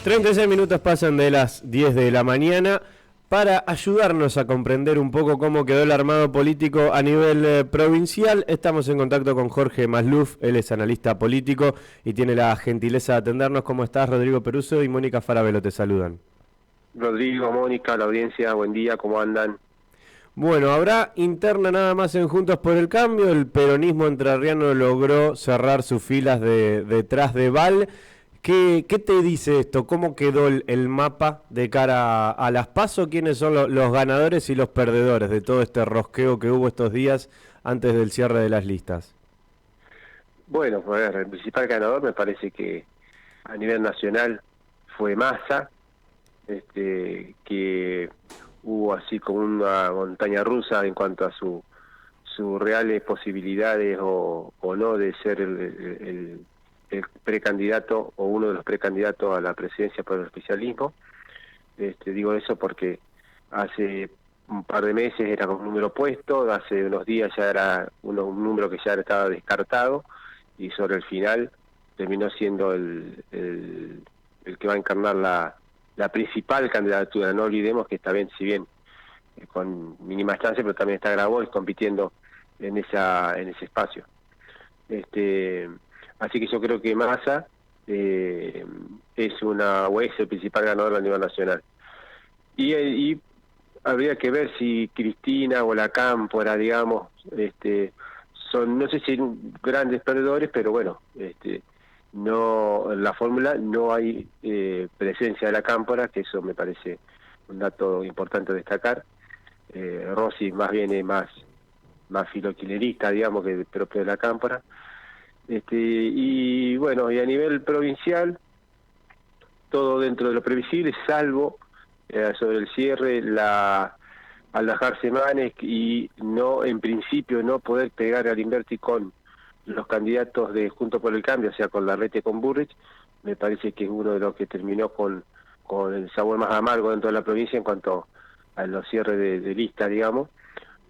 36 minutos pasan de las 10 de la mañana. Para ayudarnos a comprender un poco cómo quedó el armado político a nivel provincial, estamos en contacto con Jorge Masluf. Él es analista político y tiene la gentileza de atendernos. ¿Cómo estás? Rodrigo Peruso y Mónica Farabelo te saludan. Rodrigo, Mónica, la audiencia, buen día, ¿cómo andan? Bueno, habrá interna nada más en Juntos por el Cambio. El peronismo entrerriano logró cerrar sus filas detrás de Val. ¿Qué te dice esto? ¿Cómo quedó el mapa de cara a las PASO? ¿Quiénes son los ganadores y los perdedores de todo este rosqueo que hubo estos días antes del cierre de las listas? Bueno, a ver, el principal ganador me parece que a nivel nacional fue Massa, que hubo así como una montaña rusa en cuanto a sus reales posibilidades o no de ser el precandidato o uno de los precandidatos a la presidencia por el oficialismo. Digo eso porque hace un par de meses era con un número puesto, hace unos días ya era un número que ya estaba descartado y sobre el final terminó siendo el que va a encarnar la principal candidatura. No olvidemos que está bien, si bien con mínima chance, pero también está Grabois compitiendo en ese espacio. Así que yo creo que Massa es el principal ganador a nivel nacional. Y habría que ver si Cristina o la Cámpora, digamos, son, no sé si grandes perdedores, pero bueno, no, en la fórmula no hay presencia de la Cámpora, que eso me parece un dato importante a destacar. Rossi más bien es más filoquilerista, digamos, que el propio de la Cámpora. Y bueno, y a nivel provincial, todo dentro de lo previsible, salvo sobre el cierre, al dejarse Manes y no, en principio, no poder pegar al Inverti con los candidatos de Juntos por el Cambio, o sea, con Larreta y con Burrich, me parece que es uno de los que terminó con el sabor más amargo dentro de la provincia en cuanto a los cierres de lista, digamos,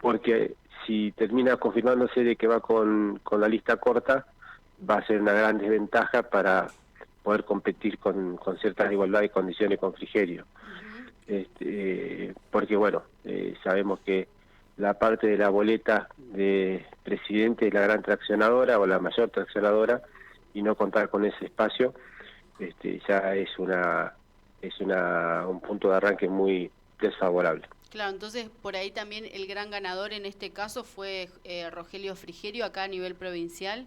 porque si termina confirmándose de que va con la lista corta, va a ser una gran desventaja para poder competir con ciertas igualdades de condiciones con Frigerio. Porque bueno, sabemos que la parte de la boleta de presidente es la gran traccionadora o la mayor traccionadora, y no contar con ese espacio ya es un punto de arranque muy desfavorable. Claro, entonces por ahí también el gran ganador en este caso fue Rogelio Frigerio acá a nivel provincial.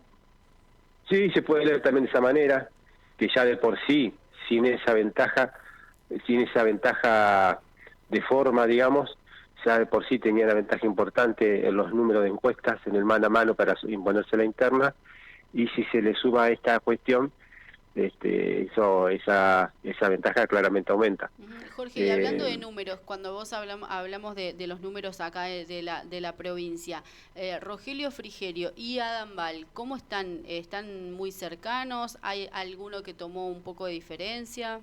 Sí, se puede leer también de esa manera, que ya de por sí, sin esa ventaja de forma, digamos, ya de por sí tenía una ventaja importante en los números de encuestas, en el mano a mano para imponerse la interna, y si se le suma a esta cuestión, esa ventaja claramente aumenta. Jorge, y hablando de números, cuando vos hablamos de los números acá de la provincia, Rogelio Frigerio y Adam Val, ¿cómo están? ¿Están muy cercanos? ¿Hay alguno que tomó un poco de diferencia?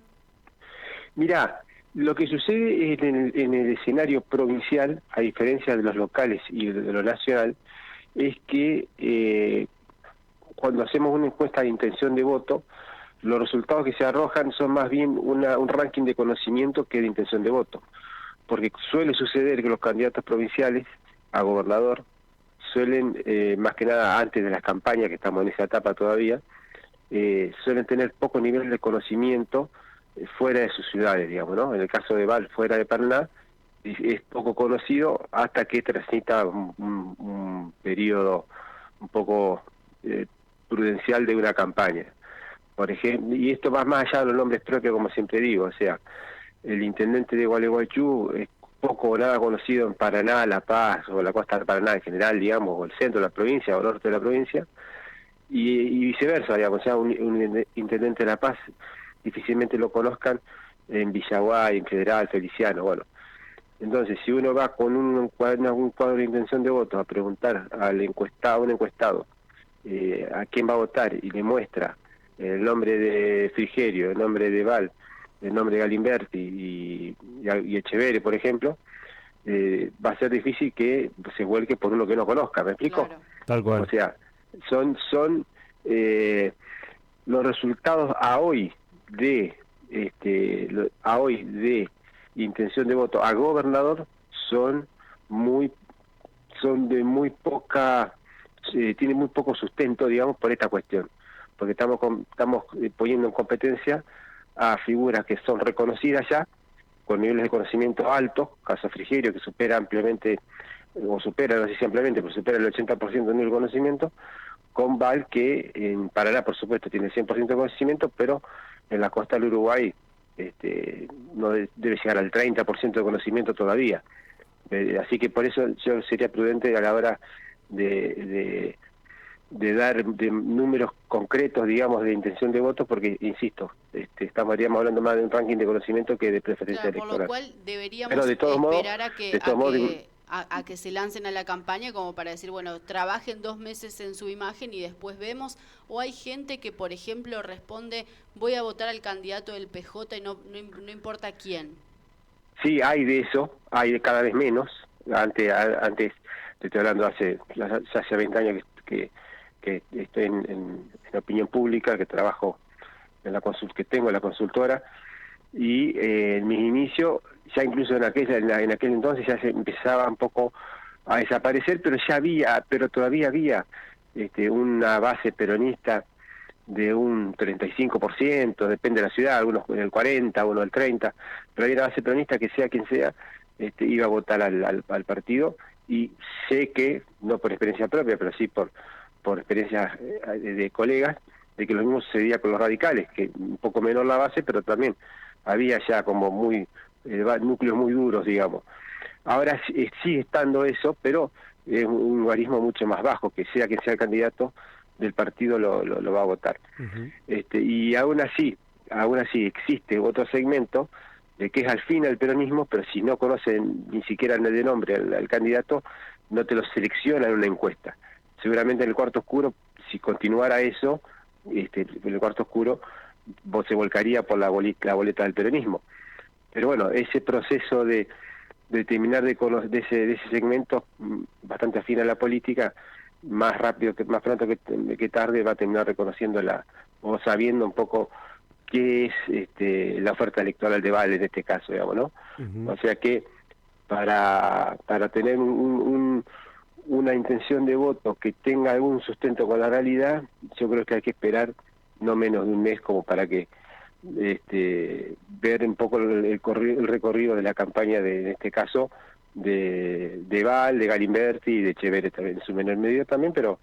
Mirá, lo que sucede en el escenario provincial, a diferencia de los locales y de lo nacional, es que cuando hacemos una encuesta de intención de voto, los resultados que se arrojan son más bien un ranking de conocimiento que de intención de voto, porque suele suceder que los candidatos provinciales a gobernador suelen, más que nada antes de las campañas, que estamos en esa etapa todavía, suelen tener poco nivel de conocimiento fuera de sus ciudades, digamos, ¿no? En el caso de Val, fuera de Paraná, es poco conocido hasta que transita un periodo un poco prudencial de una campaña. Por ejemplo, y esto va más allá de los nombres propios, como siempre digo, o sea, el intendente de Gualeguaychú es poco o nada conocido en Paraná, La Paz, o la costa de Paraná en general, digamos, o el centro de la provincia, o el norte de la provincia, y viceversa, digamos, o sea, un intendente de La Paz difícilmente lo conozcan en Villaguay, en Federal, Feliciano, bueno. Entonces, si uno va con un cuadro de intención de voto a preguntar al encuestado, un encuestado, a quién va a votar, y le muestra el nombre de Frigerio, el nombre de Val, el nombre de Galimberti y Echeverri, por ejemplo, va a ser difícil que se vuelque por uno que no conozca, ¿me explico? Claro. Tal cual. O sea, son los resultados a hoy de a hoy de intención de voto a gobernador son de muy poca, tienen muy poco sustento, digamos, por esta cuestión, porque estamos poniendo en competencia a figuras que son reconocidas ya, con niveles de conocimiento altos, caso Frigerio, que supera ampliamente, o supera, no sé si ampliamente, pero supera el 80% de nivel de conocimiento, con Val, que en Paraná, por supuesto, tiene 100% de conocimiento, pero en la costa del Uruguay no debe llegar al 30% de conocimiento todavía. Así que por eso yo sería prudente a la hora de dar números concretos, digamos, de intención de voto, porque, insisto, estaríamos hablando más de un ranking de conocimiento que de preferencia electoral. Por lo cual deberíamos pero de todos esperar modos, a que se lancen a la campaña como para decir, bueno, trabajen 2 meses en su imagen y después vemos. O hay gente que, por ejemplo, responde, voy a votar al candidato del PJ y no importa quién. Sí, hay de eso, hay de cada vez menos. Antes te estoy hablando hace 20 años que estoy en opinión pública, que trabajo que tengo en la consultora, y en mis inicios, ya incluso en aquel entonces ya se empezaba un poco a desaparecer, pero todavía había una base peronista de un 35%, depende de la ciudad, algunos del 40, uno del 30, pero había una base peronista que sea quien sea, iba a votar al partido, y sé que, no por experiencia propia, pero sí por experiencias de colegas, de que lo mismo sucedía con los radicales, que un poco menor la base, pero también había ya como núcleos muy duros, digamos. Ahora sigue estando eso, pero es un lugarismo mucho más bajo, que sea quien sea el candidato del partido lo va a votar. Y aún así existe otro segmento de que es al fin el peronismo, pero si no conocen ni siquiera de nombre al candidato, no te lo selecciona en una encuesta. Seguramente en el cuarto oscuro, si continuara eso, en el cuarto oscuro vos se volcaría por la boleta del peronismo. Pero bueno, ese proceso de terminar de ese segmento bastante afín a la política, más pronto que tarde va a terminar reconociéndola o sabiendo un poco qué es la oferta electoral de Val en este caso, digamos, ¿no? O sea que para tener una intención de voto que tenga algún sustento con la realidad, yo creo que hay que esperar no menos de un mes como para que ver un poco el recorrido de la campaña en este caso de Val, de Galimberti y de Echeverri también, en su menor medida también, pero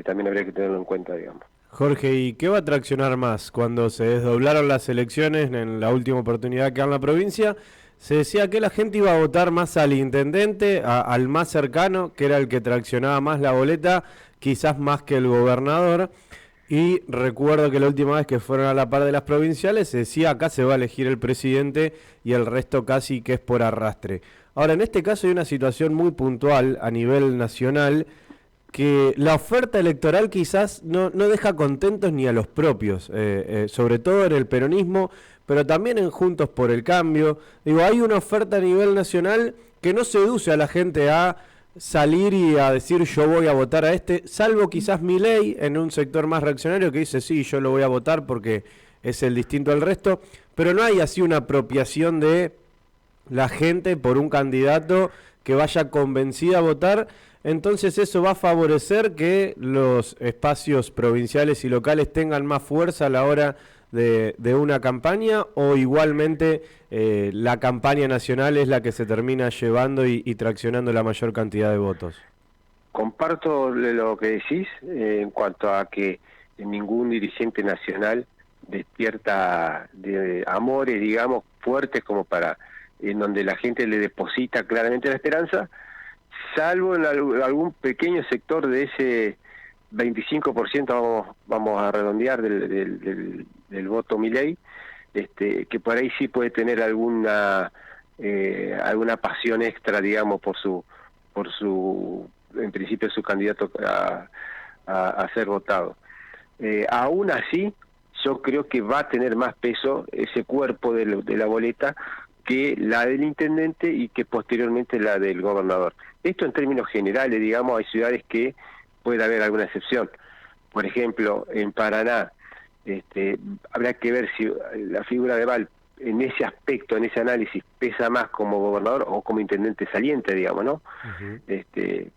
también habría que tenerlo en cuenta, digamos. Jorge, ¿y qué va a traccionar más? Cuando se desdoblaron las elecciones en la última oportunidad que en la provincia, se decía que la gente iba a votar más al intendente, al más cercano, que era el que traccionaba más la boleta, quizás más que el gobernador. Y recuerdo que la última vez que fueron a la par de las provinciales se decía acá se va a elegir el presidente y el resto casi que es por arrastre. Ahora, en este caso hay una situación muy puntual a nivel nacional, que la oferta electoral quizás no deja contentos ni a los propios, sobre todo en el peronismo, pero también en Juntos por el Cambio. Digo, hay una oferta a nivel nacional que no seduce a la gente a salir y a decir yo voy a votar a salvo quizás Milei en un sector más reaccionario que dice sí, yo lo voy a votar porque es el distinto al resto, pero no hay así una apropiación de la gente por un candidato que vaya convencida a votar. Entonces eso va a favorecer que los espacios provinciales y locales tengan más fuerza a la hora de una campaña, o igualmente la campaña nacional es la que se termina llevando y traccionando la mayor cantidad de votos. Comparto lo que decís en cuanto a que ningún dirigente nacional despierta de amores, digamos, fuertes como para en donde la gente le deposita claramente la esperanza, salvo en algún pequeño sector de ese 25%, vamos a redondear del voto Milei, que por ahí sí puede tener alguna pasión extra, digamos, por su en principio su candidato a ser votado. Aún así, yo creo que va a tener más peso ese cuerpo de la boleta que la del intendente y que posteriormente la del gobernador. Esto en términos generales, digamos, hay ciudades que puede haber alguna excepción. Por ejemplo, en Paraná, Habrá que ver si la figura de Val en ese aspecto, en ese análisis, pesa más como gobernador o como intendente saliente, digamos, ¿no?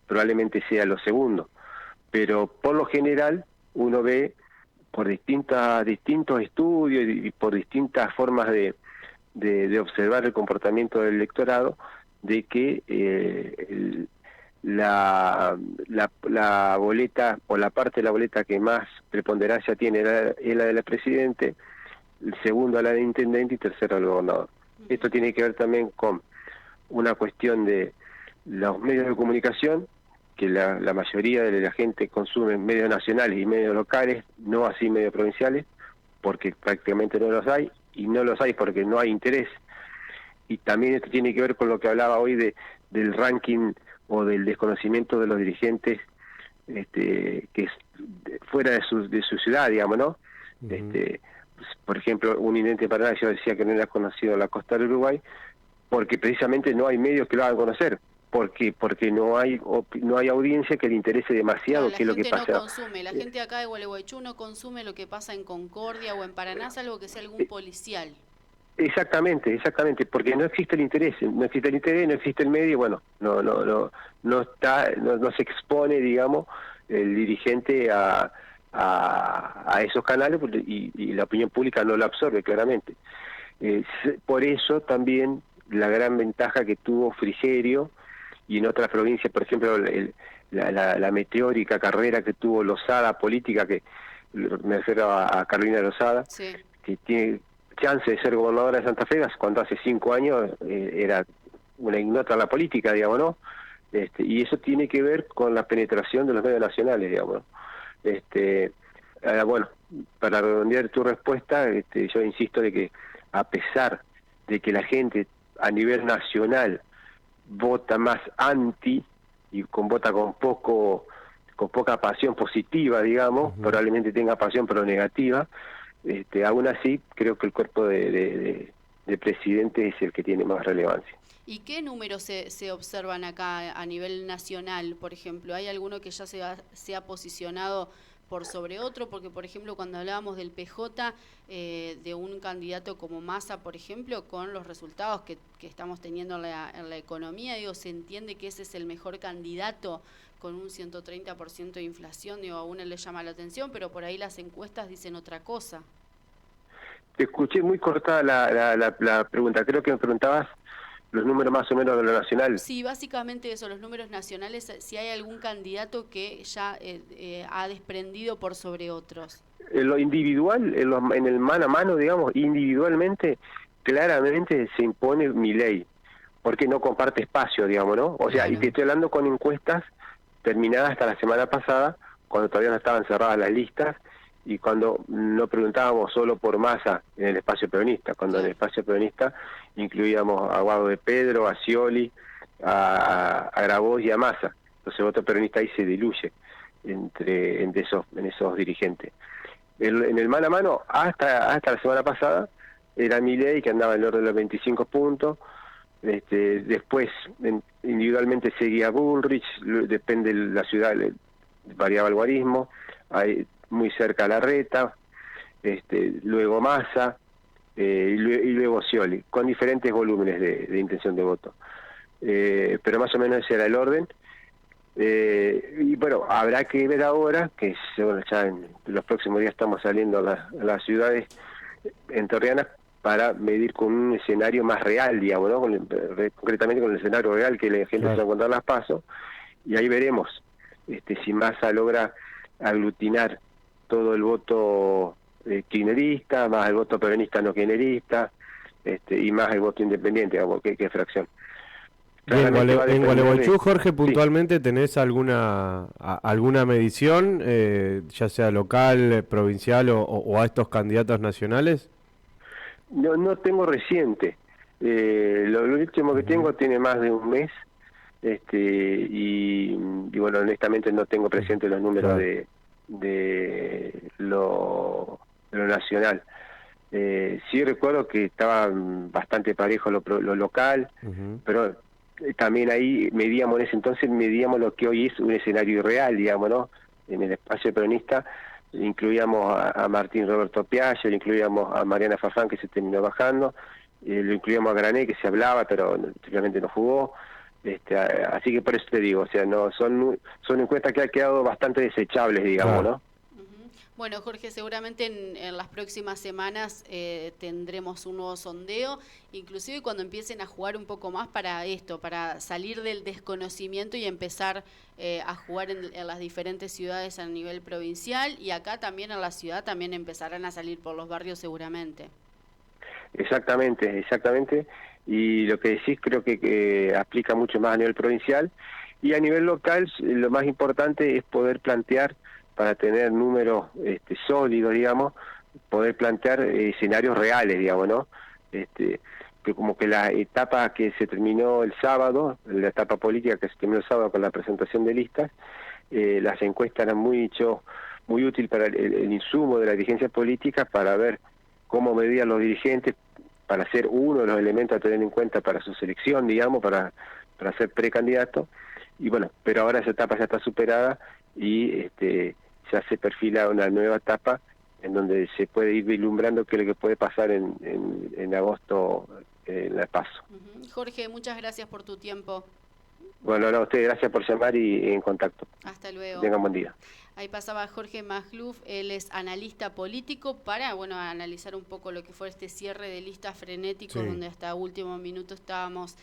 Probablemente sea lo segundo. Pero por lo general uno ve por distintos estudios y por distintas formas de observar el comportamiento del electorado, de que la boleta o la parte de la boleta que más preponderancia tiene es la del presidente, el segundo la del intendente y tercero el gobernador. Esto tiene que ver también con una cuestión de los medios de comunicación, que la mayoría de la gente consume medios nacionales y medios locales, no así medios provinciales, porque prácticamente no los hay, y no los hay porque no hay interés. Y también esto tiene que ver con lo que hablaba hoy del ranking o del desconocimiento de los dirigentes, que es fuera de su ciudad, digamos, ¿no? Por ejemplo, un intendente de Paraná, yo decía que no era conocido en la costa del Uruguay, porque precisamente no hay medios que lo hagan conocer. Porque no hay audiencia que le interese demasiado qué es lo que pasa. No consume, la gente acá de Gualeguaychú no consume lo que pasa en Concordia o en Paraná, salvo que sea algún policial. Exactamente, porque no existe el interés, no existe el medio, bueno, no se expone, digamos, el dirigente a esos canales y la opinión pública no lo absorbe claramente. Por eso también la gran ventaja que tuvo Frigerio y en otras provincias, por ejemplo, la meteórica carrera que tuvo Lozada política, que me refiero a Carolina Lozada, sí, que tiene chance de ser gobernadora de Santa Fe, cuando hace 5 años era una ignota en la política, digamos, ¿no? Y eso tiene que ver con la penetración de los medios nacionales, digamos, ¿no? Bueno, para redondear tu respuesta, yo insisto de que a pesar de que la gente a nivel nacional vota más anti y vota con poca pasión positiva, digamos, probablemente tenga pasión pero negativa, aún así creo que el cuerpo de presidente es el que tiene más relevancia. ¿Y qué números se observan acá a nivel nacional, por ejemplo? ¿Hay alguno que ya se ha posicionado por sobre otro? Porque, por ejemplo, cuando hablábamos del PJ, de un candidato como Massa, por ejemplo, con los resultados que estamos teniendo en la economía, digo, se entiende que ese es el mejor candidato con un 130% de inflación, digo, a uno le llama la atención, pero por ahí las encuestas dicen otra cosa. Te escuché muy cortada la pregunta, creo que me preguntabas los números más o menos de lo nacional. Sí, básicamente eso, los números nacionales, si hay algún candidato que ya ha desprendido por sobre otros. En lo individual, en el mano a mano, digamos, individualmente, claramente se impone Milei, porque no comparte espacio, digamos, ¿no? O sea, claro. Y te estoy hablando con encuestas terminadas hasta la semana pasada, cuando todavía no estaban cerradas las listas, y cuando no preguntábamos solo por Massa en el espacio peronista, cuando en el espacio peronista incluíamos a Guado de Pedro, a Scioli, a Grabois y a Massa. Entonces el voto peronista ahí se diluye en esos dirigentes. En el mano a mano, hasta la semana pasada, era Milei, que andaba en el orden de los 25 puntos. Después individualmente seguía Bullrich, depende de la ciudad, variaba el guarismo, hay muy cerca Larreta, luego Massa, y luego Scioli, con diferentes volúmenes de intención de voto. Pero más o menos ese era el orden. Y bueno, habrá que ver ahora, que bueno, ya en los próximos días estamos saliendo a las ciudades entorrianas para medir con un escenario más real, digamos, ¿no? Concretamente con el escenario real que la gente se va a encontrar las pasos, y ahí veremos si Massa logra aglutinar todo el voto kirchnerista, más el voto peronista no kirchnerista, y más el voto independiente, digamos, que fracción. En Gualeguaychú, Jorge, puntualmente, sí. ¿Tenés alguna medición, ya sea local, provincial o a estos candidatos nacionales? No tengo reciente. Lo último que tengo tiene más de un mes, y bueno, honestamente no tengo presente los números de lo nacional. Sí recuerdo que estaba bastante parejo lo local, pero también ahí medíamos lo que hoy es un escenario irreal, digamos, ¿no? En el espacio peronista incluíamos a Martín Roberto Piaggio, incluíamos a Mariana Farfán, que se terminó bajando, lo incluíamos a Grané, que se hablaba, pero simplemente no jugó. Así que por eso te digo, o sea, no son encuestas que han quedado bastante desechables, digamos, claro, ¿no? Bueno, Jorge, seguramente en las próximas semanas tendremos un nuevo sondeo, inclusive cuando empiecen a jugar un poco más para esto, para salir del desconocimiento y empezar a jugar en las diferentes ciudades a nivel provincial, y acá también en la ciudad también empezarán a salir por los barrios seguramente. Exactamente. Y lo que decís creo que aplica mucho más a nivel provincial, y a nivel local lo más importante es poder plantear, para tener números sólidos, digamos, poder plantear escenarios reales, digamos, ¿no? Que como que la etapa que se terminó el sábado, la etapa política que se terminó el sábado con la presentación de listas, las encuestas eran muy útil para el insumo de la dirigencia política, para ver cómo medían los dirigentes, para ser uno de los elementos a tener en cuenta para su selección, digamos, para ser precandidato. Y bueno, pero ahora esa etapa ya está superada y ya se perfila una nueva etapa en donde se puede ir vislumbrando qué es lo que puede pasar en agosto en la PASO. Jorge, muchas gracias por tu tiempo. Bueno, no, a ustedes gracias por llamar y en contacto. Hasta luego. Tengan buen día. Ahí pasaba Jorge Magluf, él es analista político, para analizar un poco lo que fue este cierre de listas frenéticos, sí, donde hasta último minuto estábamos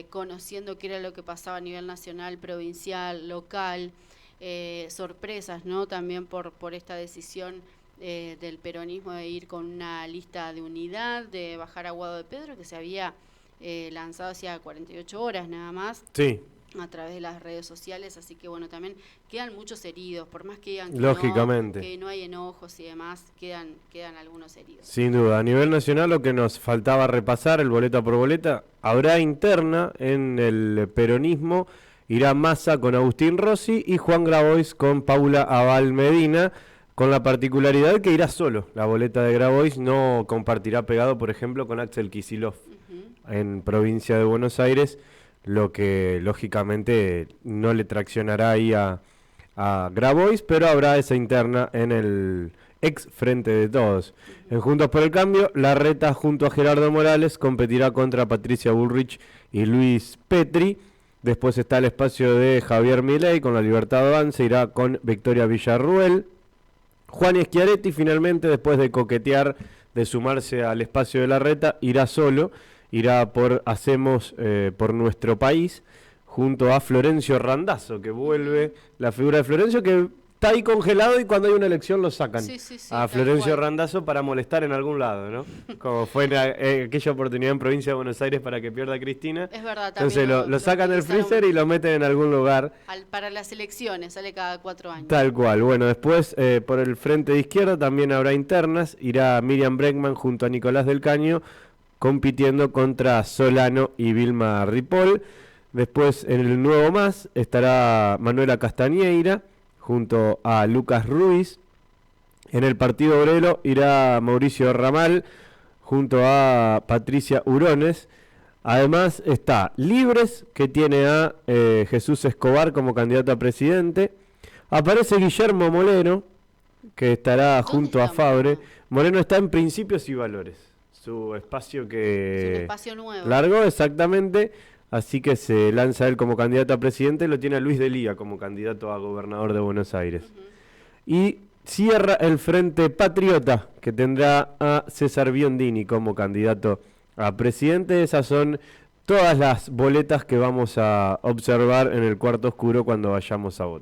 conociendo qué era lo que pasaba a nivel nacional, provincial, local, sorpresas, ¿no? También por esta decisión del peronismo de ir con una lista de unidad, de bajar a Guado de Pedro, que se había lanzado hacía 48 horas nada más. Sí. A través de las redes sociales, así que bueno, también quedan muchos heridos, por más que digan que lógicamente que no hay enojos y demás, quedan algunos heridos. Sin duda, a nivel nacional lo que nos faltaba repasar, el boleta por boleta, habrá interna en el peronismo, irá Massa con Agustín Rossi y Juan Grabois con Paula Abal Medina, con la particularidad que irá solo, la boleta de Grabois no compartirá pegado, por ejemplo, con Axel Kicillof en provincia de Buenos Aires, lo que lógicamente no le traccionará ahí a Grabois, pero habrá esa interna en el ex Frente de Todos. En Juntos por el Cambio, Larreta junto a Gerardo Morales competirá contra Patricia Bullrich y Luis Petri. Después está el espacio de Javier Milei con La Libertad Avance, irá con Victoria Villarruel. Juan Schiaretti finalmente, después de coquetear, de sumarse al espacio de Larreta, irá solo. Irá por Hacemos por Nuestro País, junto a Florencio Randazzo, que vuelve, la figura de Florencio, que está ahí congelado y cuando hay una elección lo sacan a Florencio Randazzo para molestar en algún lado, ¿no? Como fue en aquella oportunidad en Provincia de Buenos Aires para que pierda Cristina. Es verdad, entonces lo sacan del freezer y lo meten en algún lugar. Para las elecciones, sale cada 4 años. Tal cual. Bueno, después por el frente de izquierda también habrá internas, irá Miriam Bregman junto a Nicolás del Caño, compitiendo contra Solano y Vilma Ripoll. Después en el Nuevo Más estará Manuela Castañeira junto a Lucas Ruiz. En el Partido Obrero irá Mauricio Ramal junto a Patricia Urones. Además está Libres, que tiene a Jesús Escobar como candidato a presidente. Aparece Guillermo Moreno, que estará junto a Fabre. Moreno está en Principios y Valores, su espacio que... Es un espacio nuevo. Largo, exactamente. Así que se lanza él como candidato a presidente. Lo tiene a Luis Delía como candidato a gobernador de Buenos Aires. Y cierra el Frente Patriota, que tendrá a César Biondini como candidato a presidente. Esas son todas las boletas que vamos a observar en el cuarto oscuro cuando vayamos a votar.